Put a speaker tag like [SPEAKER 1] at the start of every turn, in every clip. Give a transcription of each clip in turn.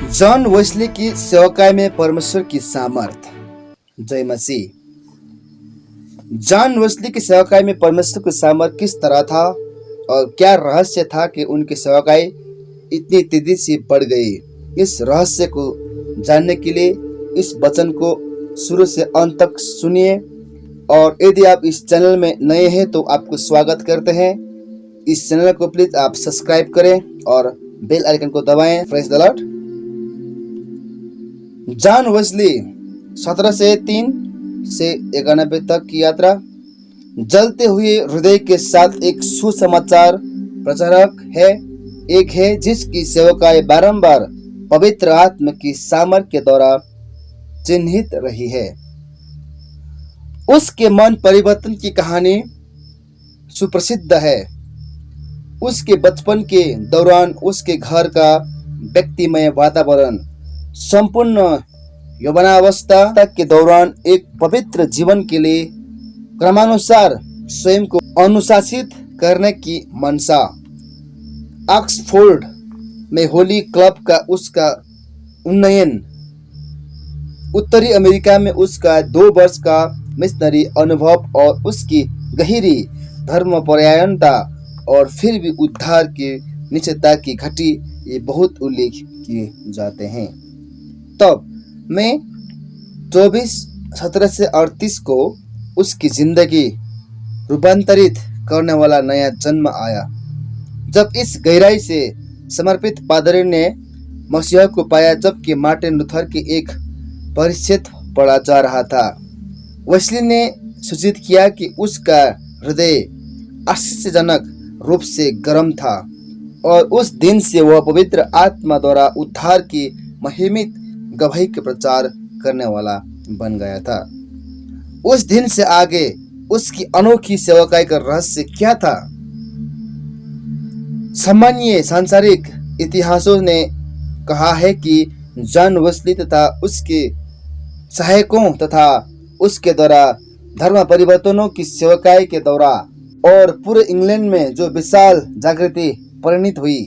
[SPEAKER 1] John Wesley की सेवकाई में परमेश्वर की सामर्थ। जय मसीह। जॉन वेस्ली की सेवकाई में परमेश्वर की सामर्थ किस तरह था और क्या रहस्य था कि उनकी सेवकाई इतनी तेजी से बढ़ गई। इस रहस्य को जानने के लिए इस वचन को शुरू से अंत तक सुनिए। और यदि आप इस चैनल में नए हैं तो आपको स्वागत करते हैं। इस चैनल को प्लीज आप सब्सक्राइब करें और बेल आइकन को दबाएं। Praise the Lord. John Wesley 1703 से 91 तक की यात्रा। जलते हुए हृदय के साथ एक सुसमाचार प्रचारक है, एक है जिसकी सेवकाई बारंबार पवित्र आत्मा की सामर्थ के द्वारा चिन्हित रही है। उसके मन परिवर्तन की कहानी सुप्रसिद्ध है। उसके बचपन के दौरान उसके घर का व्यक्तिमय वातावरण संपूर्ण यौवनावस्था तक के दौरान एक पवित्र जीवन के लिए क्रमानुसार स्वयं को अनुशासित करने की मंशा। ऑक्सफोर्ड में होली क्लब का उसका उन्नयन, उत्तरी अमेरिका में उसका 2 वर्ष का मिशनरी अनुभव और उसकी गहरी धर्मपरायणता और फिर भी उद्धार की निश्चयता की घटी ये बहुत उल्लेख किए जाते हैं। तब में 24/1738 को उसकी जिंदगी रूपांतरित करने वाला नया जन्म आया, जब इस गहराई से समर्पित पादरी ने मसीह को पाया, जबकि मार्टिन लूथर की एक परिच्छेद पढ़ा जा रहा था। वेस्ली ने सूचित किया कि उसका हृदय आश्चर्यजनक रूप से गर्म था और उस दिन से वह पवित्र आत्मा द्वारा उद्धार की महिमित गवाही के प्रचार करने वाला बन गया था। उस दिन से आगे उसकी अनोखी सेवकाई का रहस्य क्या था? सामान्य सांसारिक इतिहासों ने कहा है कि जॉन वेस्ली तथा उसके सहायकों तथा उसके द्वारा धर्म परिवर्तनों की सेवकाई के दौरान और पूरे इंग्लैंड में जो विशाल जागृति परिणित हुई,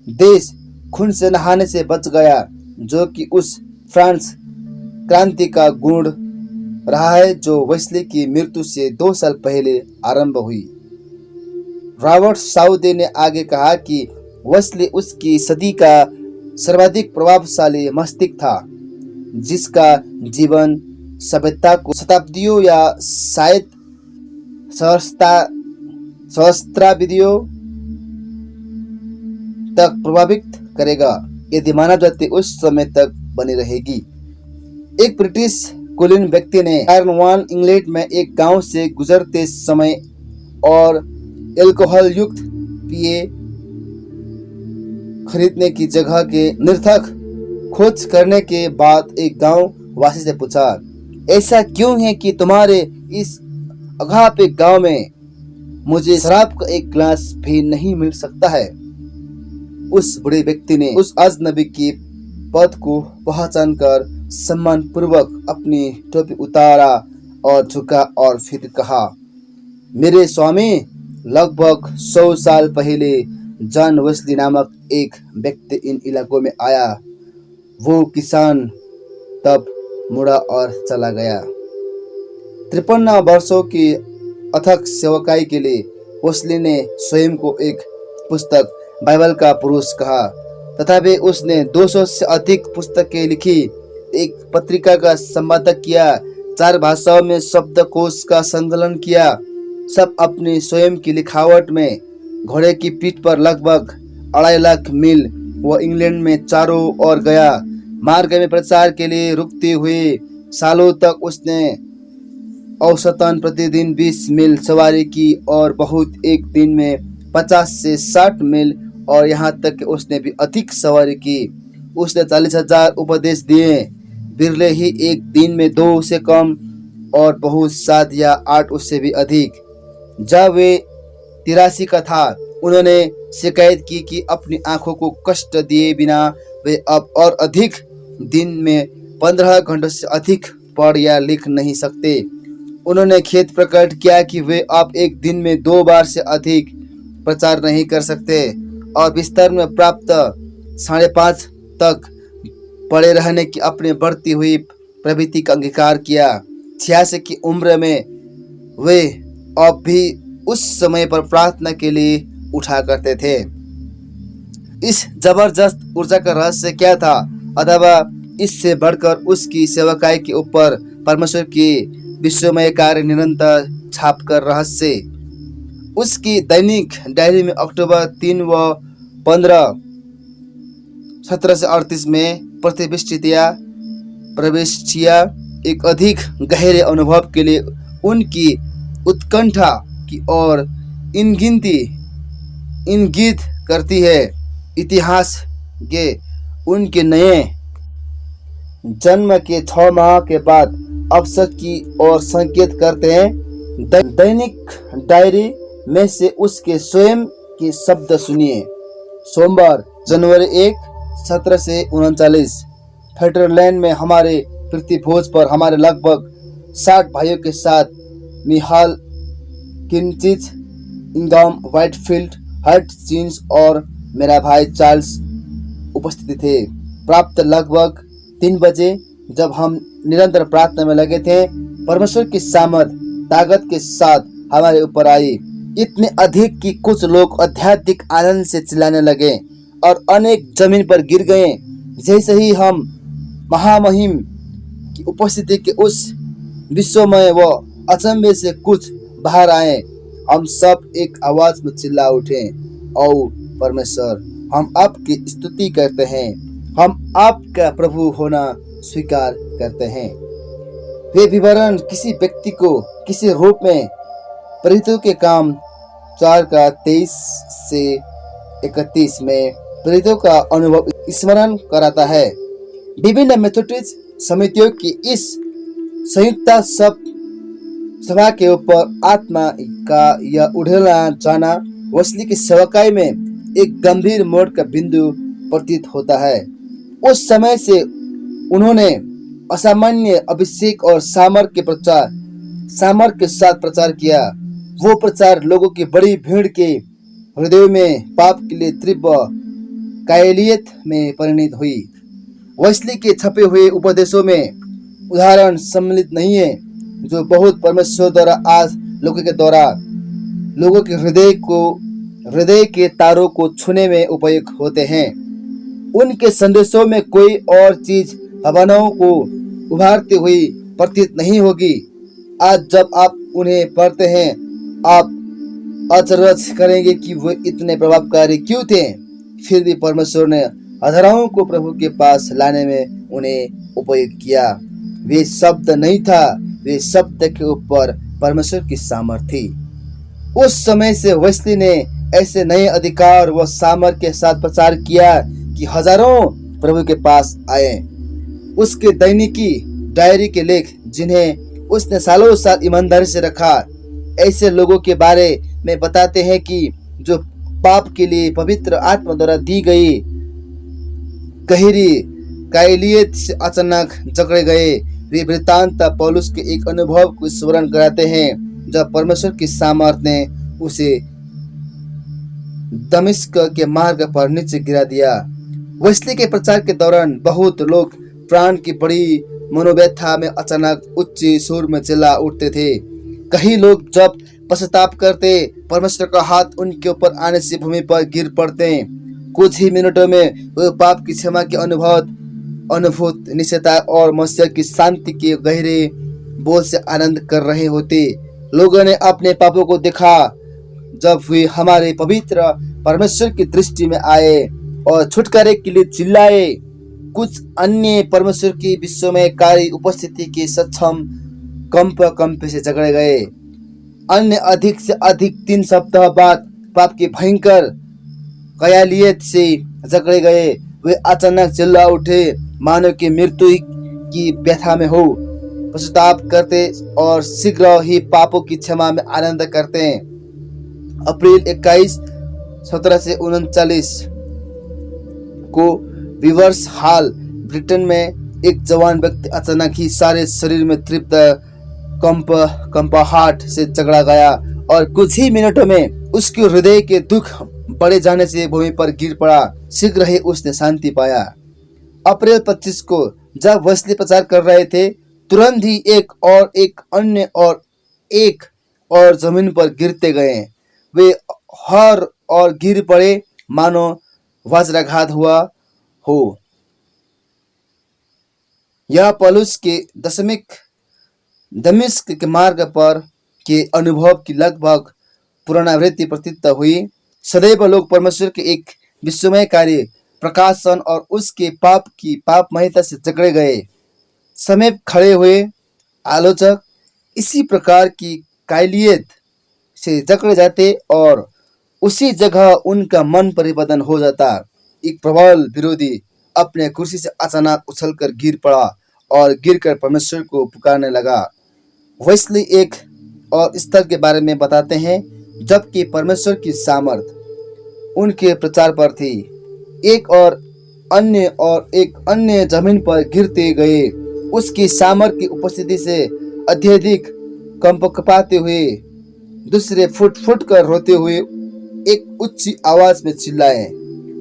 [SPEAKER 1] देश खून से नहाने से बच गया, जो कि उस फ्रांस क्रांति का गुण रहा है जो वेस्ली की मृत्यु से 2 साल पहले आरंभ हुई। रॉबर्ट साउदे ने आगे कहा कि वेस्ली उसकी सदी का सर्वाधिक प्रभावशाली मस्तिष्क था, जिसका जीवन सभ्यता को शताब्दियों या शायद सहस्त्राब्दियों तक प्रभावित करेगा यदि मानव जाति उस समय तक बनी रहेगी। एक ब्रिटिश कुलीन व्यक्ति ने कार्नवाल इंग्लैंड में एक गांव से गुजरते समय और अल्कोहल युक्त पिए खरीदने की जगह के निरर्थक खोज करने के बाद एक गांव वासी से पूछा, ऐसा क्यों है कि तुम्हारे इस अगापे गांव में मुझे शराब का एक गिलास भी नहीं मिल सकता है? उस बड़े व्यक्ति ने उस अजनबी की पद को पहचान कर सम्मान पूर्वक अपनी टोपी उतारा और झुका और फिर कहा, मेरे स्वामी, लगभग 100 साल पहले जॉन वेस्ली नामक एक व्यक्ति इन इलाकों में आया। वो किसान तब मुड़ा और चला गया। 53 वर्षों की अथक सेवकाई के लिए वेस्ली ने स्वयं को एक पुस्तक बाइबल का पुरुष कहा, तथापि उसने 200 से अधिक पुस्तकें लिखी, एक पत्रिका का संपादक किया, 4 भाषाओं में शब्दकोश का संकलन किया, सब अपनी स्वयं की लिखावट में। घोड़े की पीठ पर लगभग 2.5 लाख मील वह इंग्लैंड में चारों ओर गया। मार्ग में प्रचार के लिए रुकते हुए सालों तक उसने औसतन प्रतिदिन 20 मील सवारी की और बहुत एक दिन में 50 से 60 मील और यहाँ तक कि उसने भी अधिक सवारी की। उसने 40,000 उपदेश दिए, बिरले ही एक दिन में 2 से कम और बहुत 7 या 8 उससे भी अधिक। जब वे 83 का था, उन्होंने शिकायत की कि अपनी आंखों को कष्ट दिए बिना वे अब और अधिक दिन में 15 घंटों से अधिक पढ़ या लिख नहीं सकते। उन्होंने खेद प्रकट किया कि वे अब एक दिन में 2 बार से अधिक प्रचार नहीं कर सकते और बिस्तर में प्राप्त 5:30 तक पड़े रहने की अपनी बढ़ती हुई प्रवृत्ति का अंगीकार किया। 86 की उम्र में वे अब भी उस समय पर प्रार्थना के लिए उठा करते थे। इस जबरदस्त ऊर्जा का रहस्य क्या था, अथवा इससे बढ़कर उसकी सेवकाई के ऊपर परमेश्वर की विश्वमय कार्य निरंतर छाप कर रहस्य। उसकी दैनिक डायरी में अक्टूबर 3 व 15 1738 में प्रविष्टियां एक अधिक गहरे अनुभव के लिए उनकी उत्कंठा की ओर इंगित करती है। इतिहास के उनके नए जन्म के 6 माह के बाद अवसर की ओर संकेत करते हैं। दैनिक डायरी में से उसके स्वयं के शब्द सुनिए। सोमवार जनवरी 1 1739 फेडरलैंड में हमारे प्रतिभोज पर हमारे लगभग 60 भाइयों के साथ मिहाल किंचिच, इंगम व्हाइटफील्ड, हटचिंस और मेरा भाई चार्ल्स उपस्थित थे। प्राप्त लगभग 3 बजे जब हम निरंतर प्रार्थना में लगे थे, परमेश्वर की सामर्थ ताकत के साथ हमारे ऊपर आई। इतने अधिक कि कुछ लोग आध्यात्मिक आनंद से चिल्लाने लगे और अनेक जमीन पर गिर गए। जैसे ही हम महामहिम की उपस्थिति के उस विश्वमय व अचंभे से कुछ बाहर आए, हम सब एक आवाज में चिल्ला उठे, ओ परमेश्वर, हम आपकी स्तुति करते हैं, हम आपका प्रभु होना स्वीकार करते हैं। वे विवरण किसी व्यक्ति को किसी रूप में प्रेरितों के काम 4 का 23 से 31 में प्रेरितों का अनुभव स्मरण कराता है। विभिन्न मेथोडिस्ट समितियों की इस संयुक्त सभा के ऊपर आत्मा का यह उड़ेला जाना वेस्ली की सेवकाई में एक गंभीर मोड़ का बिंदु प्रतीत होता है। उस समय से उन्होंने असामान्य अभिषेक और सामर्थ के साथ प्रचार किया। वो प्रचार लोगों की बड़ी भीड़ के हृदय में पाप के लिए तीव्र कायलियत में परिणत हुई। वेस्ली के छपे हुए उपदेशों में उदाहरण सम्मिलित नहीं है जो बहुत परमेश्वर द्वारा आज लोगों के हृदय के तारों को छूने में उपयोग होते हैं। उनके संदेशों में कोई और चीज भावनाओं को उभारती हुई प्रतीत नहीं होगी। आज जब आप उन्हें पढ़ते हैं, आप अचरज करेंगे कि वे इतने प्रभावकारी क्यों थे। फिर भी परमेश्वर ने हजारों को प्रभु के पास लाने में उन्हें उपयोग किया। वे शब्द नहीं था, वे शब्द के ऊपर परमेश्वर की सामर्थ थी। उस समय से वेस्ली ने ऐसे नए अधिकार व सामर्थ के साथ प्रचार किया कि हजारों प्रभु के पास आए। उसके दैनिकी डायरी के लेख, जिन्हें उसने सालों साल ईमानदारी से रखा, ऐसे लोगों के बारे में बताते हैं कि जो पाप के लिए पवित्र आत्मा द्वारा दी गई गहरी कायलियत से अचानक जकड़े गए। वे वृत्तांत पौलुस के एक अनुभव को स्मरण कराते हैं जब परमेश्वर की सामर्थ ने उसे दमिश्क के मार्ग पर नीचे गिरा दिया। वेस्ली के प्रचार के दौरान बहुत लोग प्राण की बड़ी मनोव्यथा में अचानक उच्च सुर में चिल्ला उठते थे। कई लोग जब पश्चाताप करते, परमेश्वर का हाथ उनके ऊपर आने से भूमि पर गिर पड़ते। कुछ ही मिनटों में वे पाप की क्षमा के अनुभूत निश्चयता और मसीह की शांति के गहरे बोझ से आनंद कर रहे होते। लोगों ने अपने पापों को देखा जब वे हमारे पवित्र परमेश्वर की दृष्टि में आए और छुटकारे के लिए चिल्लाए। कुछ अन्य परमेश्वर की विश्वमय कार्य उपस्थिति के सक्षम कंप से जकड़े गए। अन्य अधिक से अधिक 3 सप्ताह बाद पाप की भयंकर कायलियत से जकड़े गए। वे अचानक चिल्ला उठे, मानव की मृत्यु की व्यथा में हो, पश्चाताप करते और शीघ्र ही पापों की क्षमा में आनंद करते हैं। अप्रैल 21 1739 को विवर्स हॉल ब्रिटेन में एक जवान व्यक्ति अचानक ही सारे शरीर में तीव्र कंपाहट से जकड़ा गया और कुछ ही मिनटों में उसके हृदय के दुख बढ़े जाने से भूमि पर गिर पड़ा। शीघ्र ही उसने शांति पाया। अप्रैल 25 को जब वेस्ली प्रचार कर रहे थे, तुरंत ही एक और जमीन पर गिरते गए। वे हर और गिर पड़े मानो वज्राघात हुआ हो। यह पौलुस के दमिश्क के मार्ग पर के अनुभव की लगभग पुनरावृत्ति प्रतीत हुई। सदैव लोग परमेश्वर के एक विस्मयकारी प्रकाशन और उसके पापमयता से जकड़े गए। समीप खड़े हुए आलोचक इसी प्रकार की कायलियत से जकड़े जाते और उसी जगह उनका मन परिवर्तन हो जाता। एक प्रबल विरोधी अपने कुर्सी से अचानक उछलकर गिर पड़ा और गिरकर परमेश्वर को पुकारने लगा। वेस्ली एक और स्थल के बारे में बताते हैं जबकि परमेश्वर की सामर्थ उनके प्रचार पर थी। एक अन्य जमीन पर गिरते गए। उसकी सामर्थ की उपस्थिति से अत्यधिक कंपकपाते हुए दूसरे फुट कर रोते हुए एक उच्च आवाज में चिल्लाए,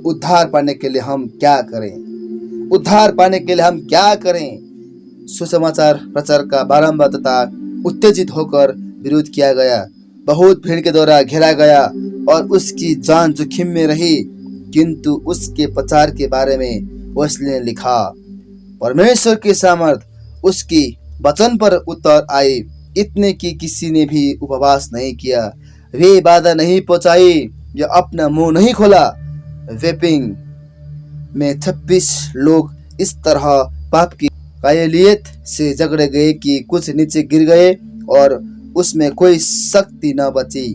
[SPEAKER 1] उद्धार पाने के लिए हम क्या करें? उद्धार पाने के लिए हम क्या करें? सुसमाचार प्रचार का बारंबार तथा उत्तेजित होकर विरोध किया गया। बहुत भीड़ के द्वारा घेरा गया और उसकी जान जोखिम में रही, किंतु उसके प्रचार के बारे में वेस्ली ने लिखा, परमेश्वर की सामर्थ उसकी वचन पर उतर आई, इतने कि किसी ने भी उपवास नहीं किया, वे बाधा नहीं पहुंचाई या अपना मुंह नहीं खोला। वेपिंग में 26 लोग इस तरह पाप की कायलियत से जकड़े गए कि कुछ नीचे गिर गए और उसमें कोई शक्ति न बची।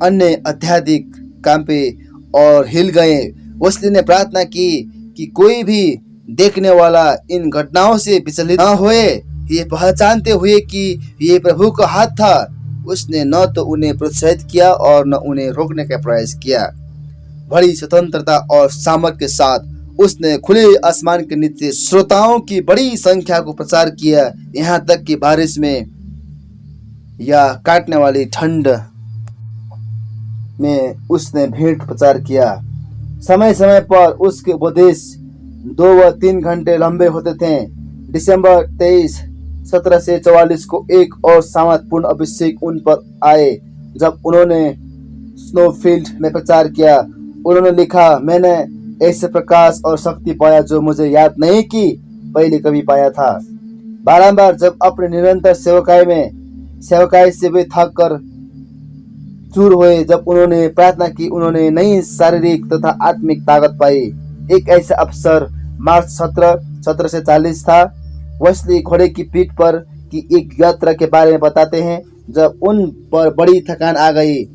[SPEAKER 1] अन्य अत्यधिक कांपे और हिल गए। वेस्ली ने प्रार्थना की कि कोई भी देखने वाला इन घटनाओं से विचलित न होए, ये पहचानते हुए कि ये प्रभु का हाथ था। उसने न तो उन्हें प्रोत्साहित किया और न उन्हें रोकने का प्रयास किया। बड़ी स्वतंत्रता और सामर्थ्य के साथ उसने खुले आसमान के नीचे श्रोताओं की बड़ी संख्या को प्रचार किया, यहाँ तक कि बारिश में या काटने वाली ठंड में उसने भेंट प्रचार किया। समय समय पर उसके उपदेश 2 व 3 घंटे लंबे होते थे। दिसंबर 23, 1744 को एक और सामर्थ्यपूर्ण अभिषेक उन पर आए जब उन्होंने स्नोफील्ड में प्रचार किया। उन्होंने लिखा, मैंने ऐसे प्रकाश और शक्ति पाया जो मुझे याद नहीं कि पहले कभी पाया था। बारंबार जब अपने निरंतर सेवकाई से वे थक कर चूर हुए, जब उन्होंने प्रार्थना की, उन्होंने नई शारीरिक तथा आत्मिक ताकत पाई। एक ऐसा अवसर मार्च 1740 था। वेस्ली घोड़े की पीठ पर की एक यात्रा के बारे में बताते हैं जब उन पर बड़ी थकान आ गई।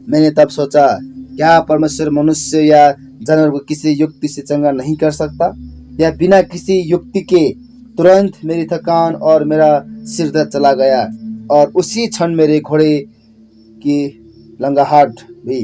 [SPEAKER 1] मैंने तब सोचा, क्या परमेश्वर मनुष्य या जानवर को किसी युक्ति से चंगा नहीं कर सकता? या बिना किसी युक्ति के तुरंत मेरी थकान और मेरा सिर दर्द चला गया और उसी क्षण मेरे घोड़े की लंगाहट भी।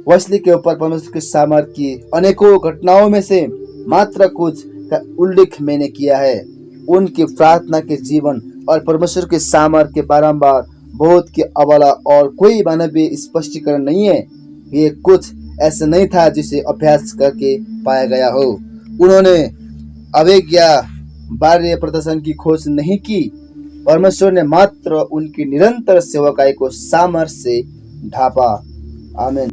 [SPEAKER 1] वेस्ली के ऊपर परमेश्वर के सामर्थ्य की अनेकों घटनाओं में से मात्र कुछ का उल्लेख मैंने किया है। उनकी प्रार्थना के जीवन और परमेश्वर के सामर्थ्य के बारंबार बोध के अवला और कोई मानवीय स्पष्टीकरण नहीं है। ये कुछ ऐसा नहीं था जिसे अभ्यास करके पाया गया हो। उन्होंने आवेग या बाह्य प्रदर्शन की खोज नहीं की। परमेश्वर ने मात्र उनकी निरंतर सेवकाई को सामर्थ्य से ढांपा। आमीन।